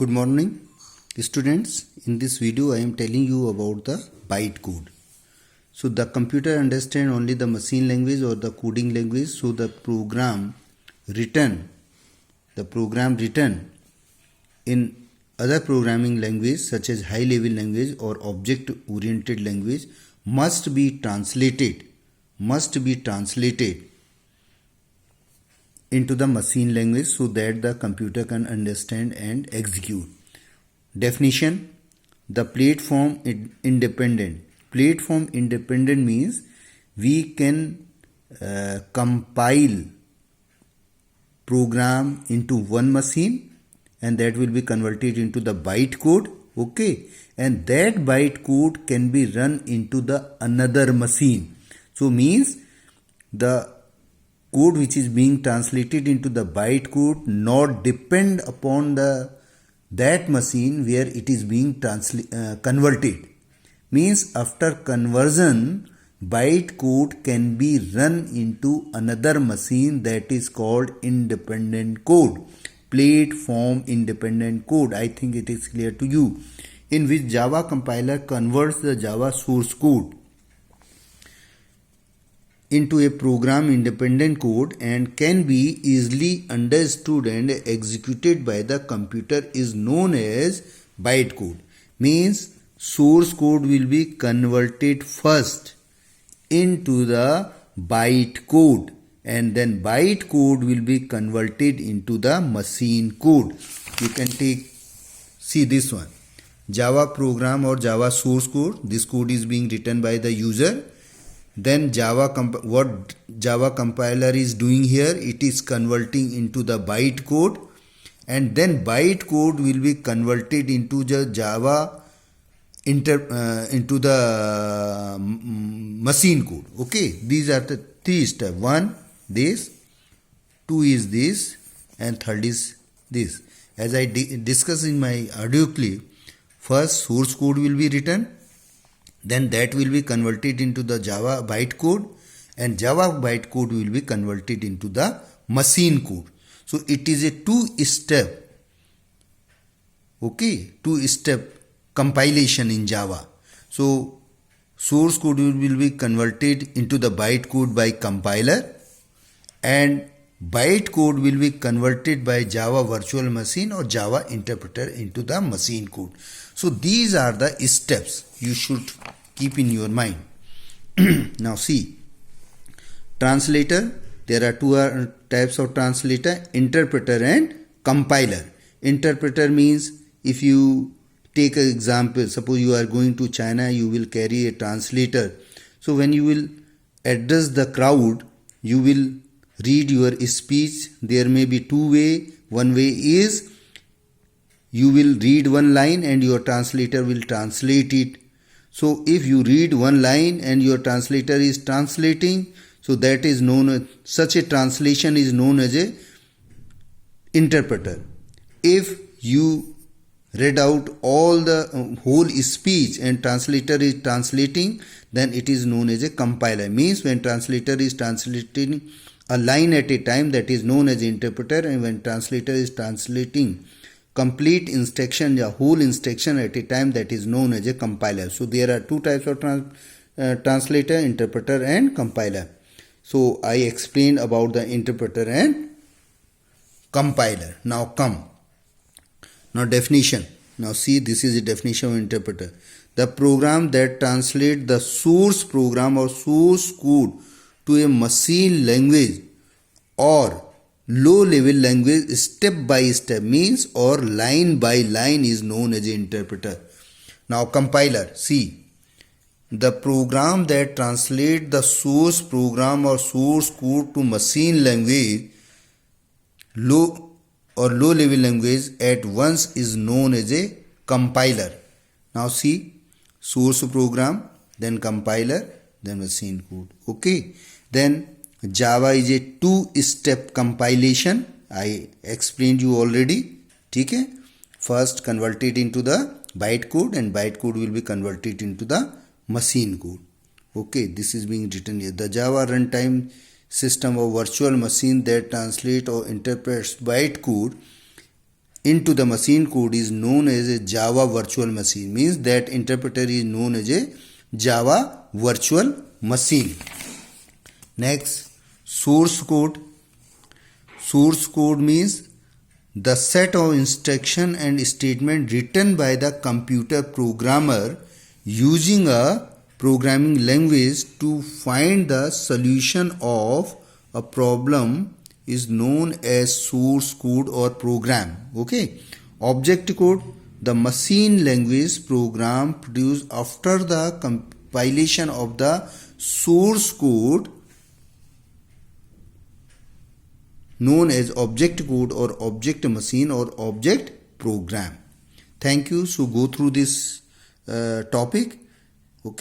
Good morning, students. In this video, I am telling you about the bytecode. So the computer understands only the machine language or the coding language. So the program written in other programming language such as high level language or object oriented language must be translated into the machine language so that the computer can understand and execute. Definition: the platform independent. Platform independent means we can compile program into one machine and that will be converted into the bytecode. Okay, and that bytecode can be run into the another machine. So means the code which is being translated into the bytecode not depend upon that machine where it is being converted. Means after conversion, bytecode can be run into another machine, that is called independent code. Platform independent code. I think it is clear to you. In which Java compiler converts the Java source code into a program independent code and can be easily understood and executed by the computer is known as bytecode. Means source code will be converted first into the bytecode and then bytecode will be converted into the machine code. You can see this one, Java program or Java source code. This code is being written by the user. Then what Java compiler is doing here, it is converting into the bytecode and then bytecode will be converted into the Java into the machine code. Okay, these are the three steps. One, this, two is this, and third is this. As I discussed in my audio clip, first source code will be written, then that will be converted into the Java bytecode and Java bytecode will be converted into the machine code. So it is a two-step compilation in Java. So source code will be converted into the bytecode by compiler and bytecode will be converted by Java virtual machine or Java interpreter into the machine code. So these are the steps you should keep in your mind. Now see, translator. There are two types of translator, interpreter and compiler. Interpreter means, if you take an example, suppose you are going to China, you will carry a translator. So when you will address the crowd, you will read your speech. There may be two ways. One way is you will read one line and your translator will translate it. So if you read one line and your translator is translating, so that is known as, such a translation is known as a interpreter. If you read out all the whole speech and translator is translating, then it is known as a compiler. Means when translator is translating a line at a time, that is known as interpreter, and when translator is translating complete instruction, the whole instruction at a time, that is known as a compiler. So there are two types of translator, interpreter and compiler. So I explained about the interpreter and compiler. Now come. Now definition. Now see, this is a definition of interpreter. The program that translates the source program or source code to a machine language or low level language step by step, means or line by line, is known as an interpreter. Now compiler. See, the program that translates the source program or source code to machine language, low level language at once is known as a compiler. Now see, source program, then compiler, then machine code. Okay, then Java is a two-step compilation. I explained you already. Okay, first converted into the bytecode and bytecode will be converted into the machine code. Okay, this is being written here. The Java runtime system of virtual machine that translate or interprets bytecode into the machine code is known as a Java virtual machine. Means that interpreter is known as a Java virtual machine. Next, source code. Source code means the set of instruction and statement written by the computer programmer using a programming language to find the solution of a problem is known as source code or program. Okay. Object code, the machine language program produced after the compilation of the source code, known as object code or object machine or object program. Thank you. So go through this topic. Okay.